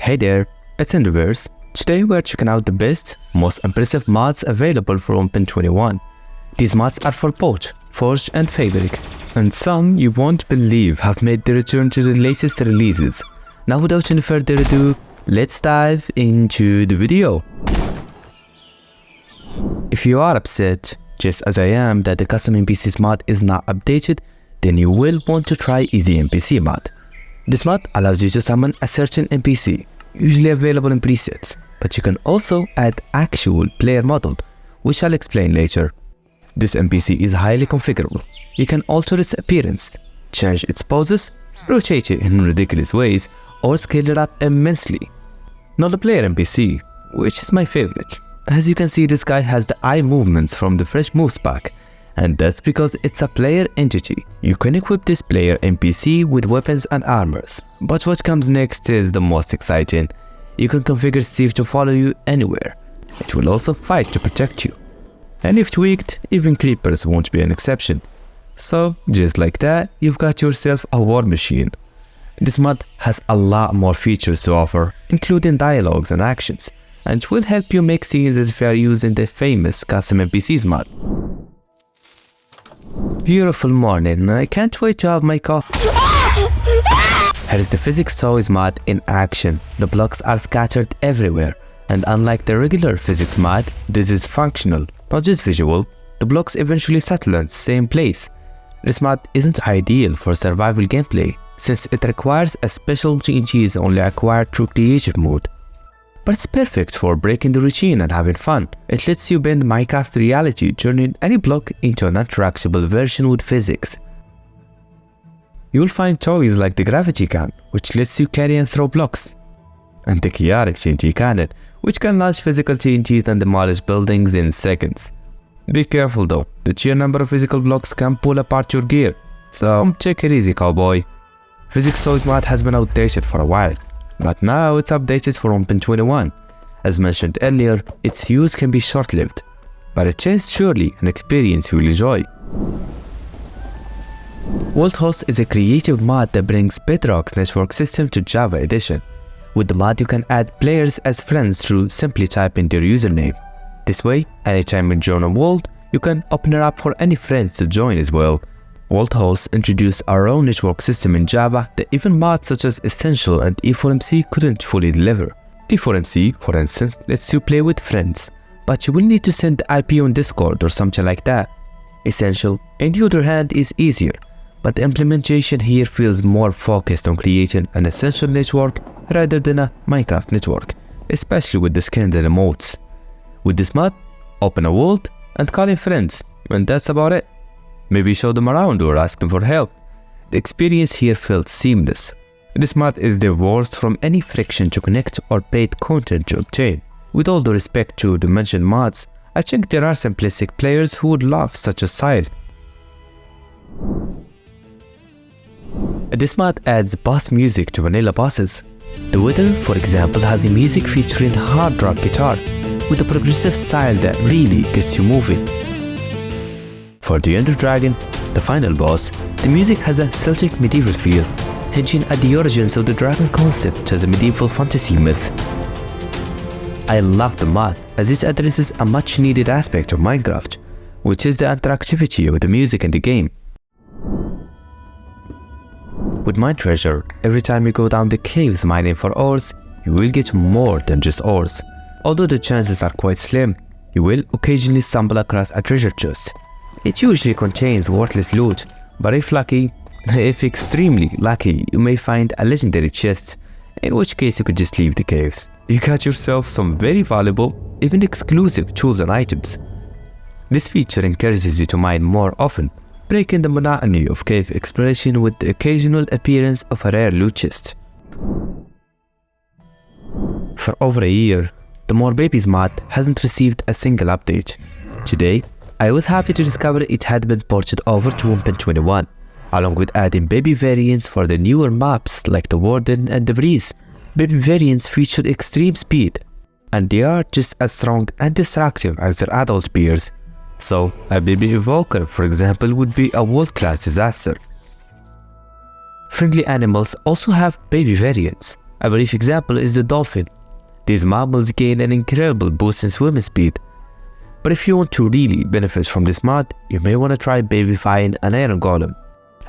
Hey there, it's Enderverse. Today we're checking out the best, most impressive mods available for 1.21. These mods are for both Forge and Fabric, and some you won't believe have made their return to the latest releases. Now without any further ado, let's dive into the video. If you are upset, just as I am, that the custom NPCs mod is not updated, then you will want to try Easy NPC mod. This mod allows you to summon a certain NPC, usually available in presets, but you can also add actual player model, which I'll explain later. This NPC is highly configurable. You can alter its appearance, change its poses, rotate it in ridiculous ways, or scale it up immensely. Now the player NPC, which is my favorite. As you can see, this guy has the eye movements from the fresh moves pack, and that's because it's a player entity. You can equip this player NPC with weapons and armors. But what comes next is the most exciting. You can configure Steve to follow you anywhere. It will also fight to protect you. And if tweaked, even creepers won't be an exception. So, just like that, you've got yourself a war machine. This mod has a lot more features to offer, including dialogues and actions, and will help you make scenes as if you are using the famous custom NPCs mod. Beautiful morning, I can't wait to have my coffee. Here is the Physics Toys mod in action. The blocks are scattered everywhere, and unlike the regular physics mod, this is functional, not just visual. The blocks eventually settle in the same place. This mod isn't ideal for survival gameplay, since it requires a special TNGs only acquired through creative mode. But it's perfect for breaking the routine and having fun. It lets you bend Minecraft reality, turning any block into an interactable version with physics. You'll find toys like the gravity can, which lets you carry and throw blocks, and the chaotic TNT cannon, which can launch physical TNTs and demolish buildings in seconds. Be careful though, the sheer number of physical blocks can pull apart your gear, so take it easy, cowboy. Physics Toys mod has been outdated for a while, but now it's updated for 1.21. As mentioned earlier, its use can be short-lived, but it is surely an experience you'll enjoy. WorldHost is a creative mod that brings Bedrock's network system to Java Edition. With the mod, you can add players as friends through simply typing their username. This way, anytime you join a world, you can open it up for any friends to join as well. WorldHost introduced our own network system in Java that even mods such as Essential and E4MC couldn't fully deliver. E4MC, for instance, lets you play with friends, but you will need to send the IP on Discord or something like that. Essential, on the other hand, is easier, but the implementation here feels more focused on creating an Essential network rather than a Minecraft network, especially with the skins and emotes. With this mod, open a world and call in friends, and that's about it. Maybe show them around or ask them for help. The experience here felt seamless. This mod is divorced from any friction to connect or paid content to obtain. With all the respect to the mentioned mods, I think there are simplistic players who would love such a style. This mod adds boss music to vanilla bosses. The Wither, for example, has a music featuring hard rock guitar with a progressive style that really gets you moving. For the Ender Dragon, the final boss, the music has a Celtic medieval feel, hinging at the origins of the dragon concept as a medieval fantasy myth. I love the mod as it addresses a much needed aspect of Minecraft, which is the interactivity of the music in the game. With Mine Treasure, every time you go down the caves mining for ores, you will get more than just ores. Although the chances are quite slim, you will occasionally stumble across a treasure chest. It usually contains worthless loot, but if extremely lucky, you may find a legendary chest, in which case you could just leave the caves. You got yourself some very valuable, even exclusive tools and items. This feature encourages you to mine more often, breaking the monotony of cave exploration with the occasional appearance of a rare loot chest. For over a year, the More Babies mod hasn't received a single update. Today, I was happy to discover it had been ported over to 1.21, along with adding baby variants for the newer maps like the Warden and the Breeze. Baby variants feature extreme speed, and they are just as strong and destructive as their adult peers. So, a baby evoker, for example, would be a world-class disaster. Friendly animals also have baby variants. A brief example is the dolphin. These mammals gain an incredible boost in swimming speed. But if you want to really benefit from this mod, you may want to try babyfying an iron golem.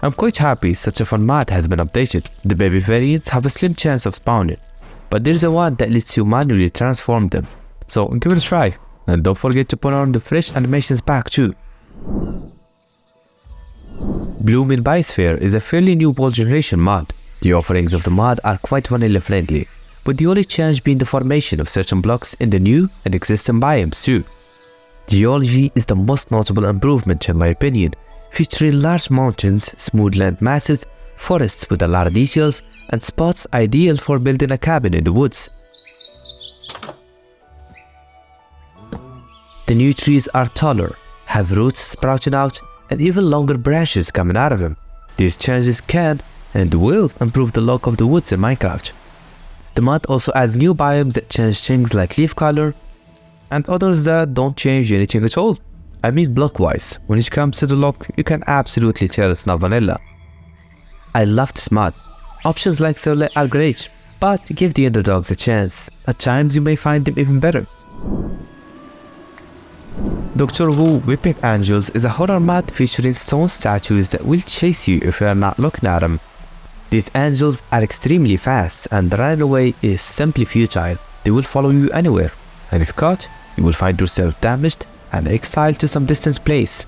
I'm quite happy such a fun mod has been updated. The baby variants have a slim chance of spawning, but there's a one that lets you manually transform them. So give it a try, and don't forget to put on the fresh animations pack too. Bloom in Biosphere is a fairly new world generation mod. The offerings of the mod are quite vanilla friendly, with the only change being the formation of certain blocks in the new and existing biomes too. Geology is the most notable improvement in my opinion, featuring large mountains, smooth land masses, forests with a lot of details, and spots ideal for building a cabin in the woods. The new trees are taller, have roots sprouting out, and even longer branches coming out of them. These changes can and will improve the look of the woods in Minecraft. The mod also adds new biomes that change things like leaf color, and others that don't change anything at all. I mean block-wise, when it comes to the look, you can absolutely tell it's not vanilla. I love this mod. Options like Solar are great, but give the underdogs a chance. At times you may find them even better. Doctor Who Whipping Angels is a horror mod featuring stone statues that will chase you if you are not looking at them. These angels are extremely fast and running away is simply futile. They will follow you anywhere, and if caught, you will find yourself damaged and exiled to some distant place.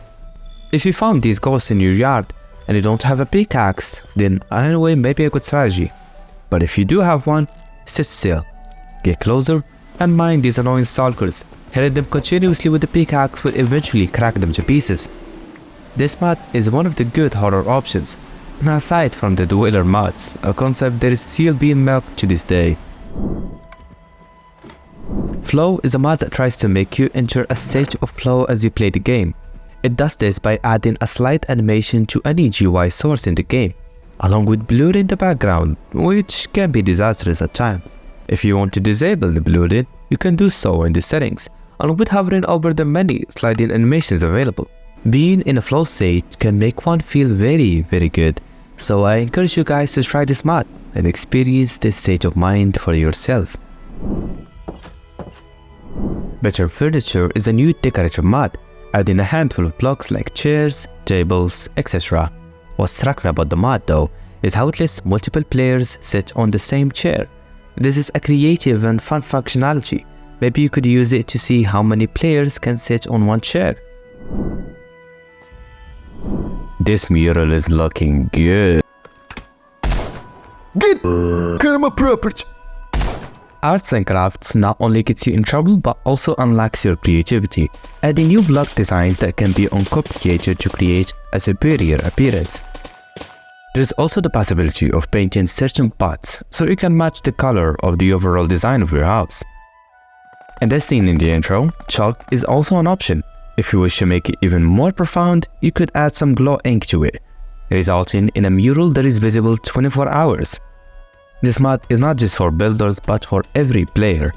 If you found these ghosts in your yard and you don't have a pickaxe, then running away may be a good strategy. But if you do have one, sit still, get closer, and mind these annoying stalkers. Hitting them continuously with the pickaxe will eventually crack them to pieces. This mod is one of the good horror options, and aside from the dweller mods, a concept that is still being milked to this day. Flow is a mod that tries to make you enter a state of flow as you play the game. It does this by adding a slight animation to any GUI source in the game, along with blurring the background, which can be disastrous at times. If you want to disable the blurring, you can do so in the settings, along with hovering over the many sliding animations available. Being in a flow state can make one feel very good, so I encourage you guys to try this mod and experience this state of mind for yourself. Better Furniture is a new decorative mod, adding a handful of blocks like chairs, tables, etc. What's striking about the mod though is how it lets multiple players sit on the same chair. This is a creative and fun functionality. Maybe you could use it to see how many players can sit on one chair. This mural is looking good. Get my property. Arts and crafts not only gets you in trouble but also unlocks your creativity, adding new block designs that can be uncomplicated to create a superior appearance. There is also the possibility of painting certain pots so you can match the color of the overall design of your house. And as seen in the intro, chalk is also an option. If you wish to make it even more profound, you could add some glow ink to it, resulting in a mural that is visible 24 hours. This mod is not just for builders but for every player.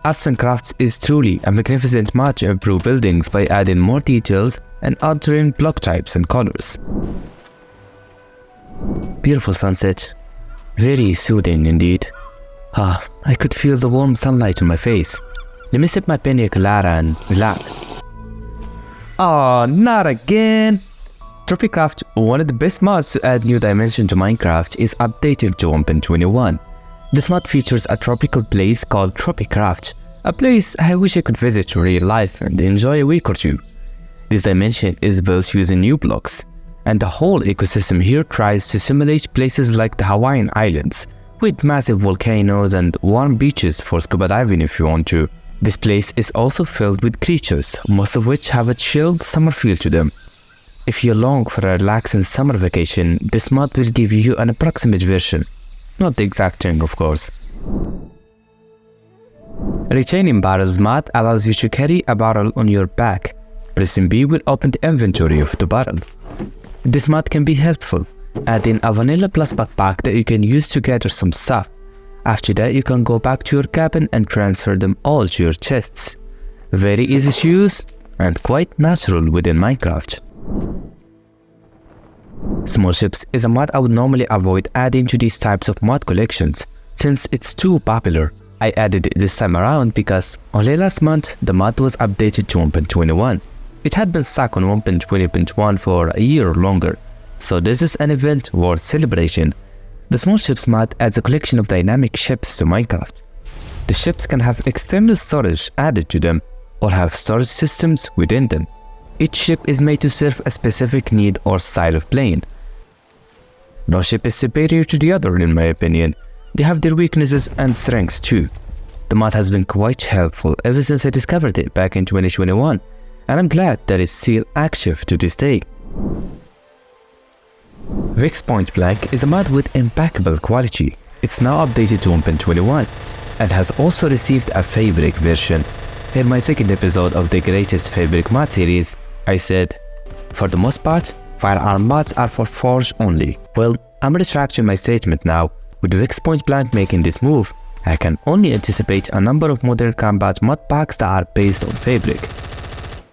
Arts and Crafts is truly a magnificent mod to improve buildings by adding more details and altering block types and colors. Beautiful sunset. Very soothing indeed. I could feel the warm sunlight on my face. Let me sip my pina colada and relax. Oh, not again! Tropicraft, one of the best mods to add new dimension to Minecraft, is updated to 1.21. This mod features a tropical place called Tropicraft, a place I wish I could visit in real life and enjoy a week or two. This dimension is built using new blocks, and the whole ecosystem here tries to simulate places like the Hawaiian Islands, with massive volcanoes and warm beaches for scuba diving if you want to. This place is also filled with creatures, most of which have a chilled summer feel to them. If you long for a relaxing summer vacation, this mod will give you an approximate version. Not the exact thing, of course. Retaining Barrels mod allows you to carry a barrel on your back. Pressing B will open the inventory of the barrel. This mod can be helpful, adding a VanillaPLUS backpack that you can use to gather some stuff. After that, you can go back to your cabin and transfer them all to your chests. Very easy to use and quite natural within Minecraft. Small ships is a mod I would normally avoid adding to these types of mod collections, Since it's too popular, I added it this time around because only last month the mod was updated to 1.21. It had been stuck on 1.20.1 for a year or longer, so this is an event worth celebrating. The Small Ships mod adds a collection of dynamic ships to Minecraft. The ships can have external storage added to them or have storage systems within them. Each ship is made to serve a specific need or style of playing. No ship is superior to the other in my opinion. They have their weaknesses and strengths too. The mod has been quite helpful ever since I discovered it back in 2021, and I'm glad that it's still active to this day. Vix Point Blank is a mod with impeccable quality. It's now updated to 1.21 and has also received a Fabric version. In my second episode of the greatest Fabric mod series, I said, for the most part, firearm mods are for Forge only. Well, I'm retracting my statement now. With Vix Point Blank making this move, I can only anticipate a number of modern combat mod packs that are based on Fabric.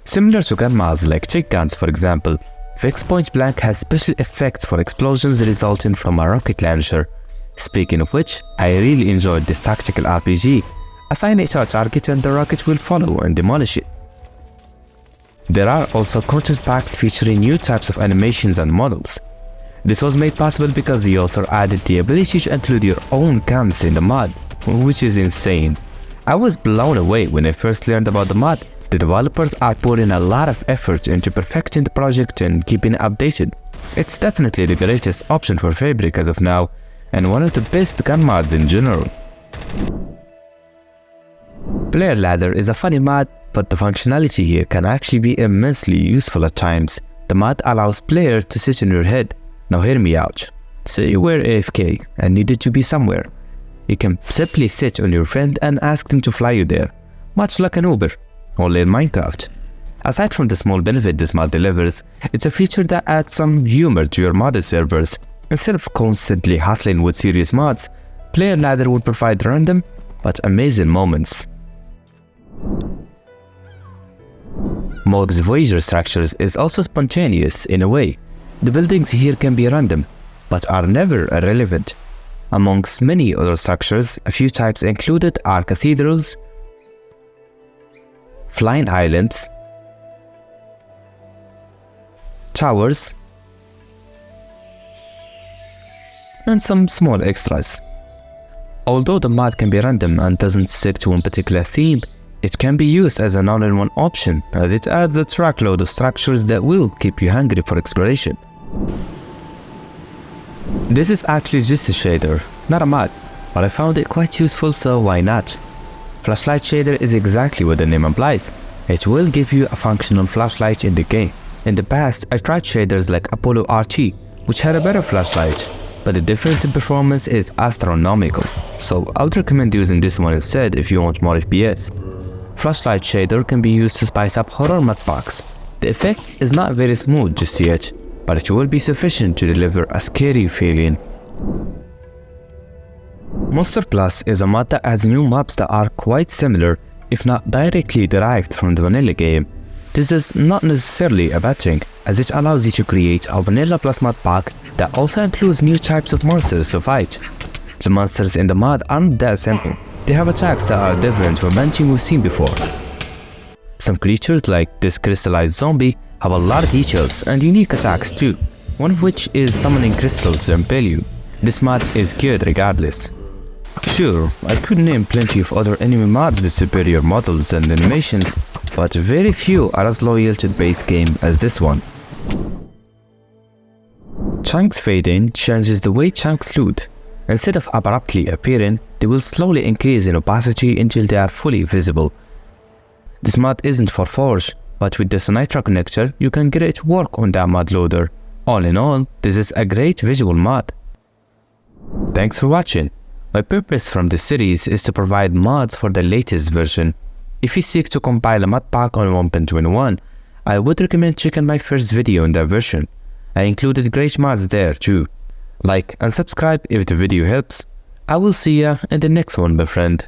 Similar to gun mods like chick guns for example, Vix Point Blank has special effects for explosions resulting from a rocket launcher. Speaking of which, I really enjoyed this tactical RPG. Assign it to a target and the rocket will follow and demolish it. There are also content packs featuring new types of animations and models. This was made possible because the author added the ability to include your own guns in the mod, which is insane. I was blown away when I first learned about the mod. The developers are putting a lot of effort into perfecting the project and keeping it updated. It's definitely the greatest option for Fabric as of now, and one of the best gun mods in general. Player Ladder is a funny mod, but the functionality here can actually be immensely useful at times. The mod allows players to sit on your head. Now hear me out. Say you were AFK and needed to be somewhere. You can simply sit on your friend and ask them to fly you there, much like an Uber, only in Minecraft. Aside from the small benefit this mod delivers, it's a feature that adds some humor to your modded servers. Instead of constantly hustling with serious mods, Player Ladder will provide random but amazing moments. Moog's Voyager structures is also spontaneous in a way. The buildings here can be random, but are never irrelevant. Amongst many other structures, a few types included are cathedrals, flying islands, towers, and some small extras. Although the mod can be random and doesn't stick to one particular theme, it can be used as an all-in-one option as it adds a truckload of structures that will keep you hungry for exploration. This is actually just a shader, not a mod, but I found it quite useful, so why not? Flashlight shader is exactly what the name implies. It will give you a functional flashlight in the game. In the past, I've tried shaders like Apollo RT, which had a better flashlight, but the difference in performance is astronomical, so I would recommend using this one instead if you want more FPS. Flashlight shader can be used to spice up horror mod packs. The effect is not very smooth just yet, but it will be sufficient to deliver a scary feeling. Monster Plus is a mod that adds new mobs that are quite similar, if not directly derived from the vanilla game. This is not necessarily a bad thing, as it allows you to create a VanillaPLUS mod pack that also includes new types of monsters to fight. The monsters in the mod aren't that simple. They have attacks that are different from anything we've seen before. Some creatures like this crystallized zombie have a lot of details and unique attacks too, one of which is summoning crystals to impale you. This mod is good regardless. Sure, I could name plenty of other enemy mods with superior models and animations, but very few are as loyal to the base game as this one. Chunks fading changes the way chunks loot. Instead of abruptly appearing, they will slowly increase in opacity until they are fully visible. This mod isn't for Forge, but with the Nitro connector, you can get it to work on that mod loader. All in all, this is a great visual mod. Thanks for watching. My purpose from this series is to provide mods for the latest version. If you seek to compile a mod pack on 1.21, I would recommend checking my first video in that version. I included great mods there too. Like and subscribe if the video helps. I will see ya in the next one, my friend.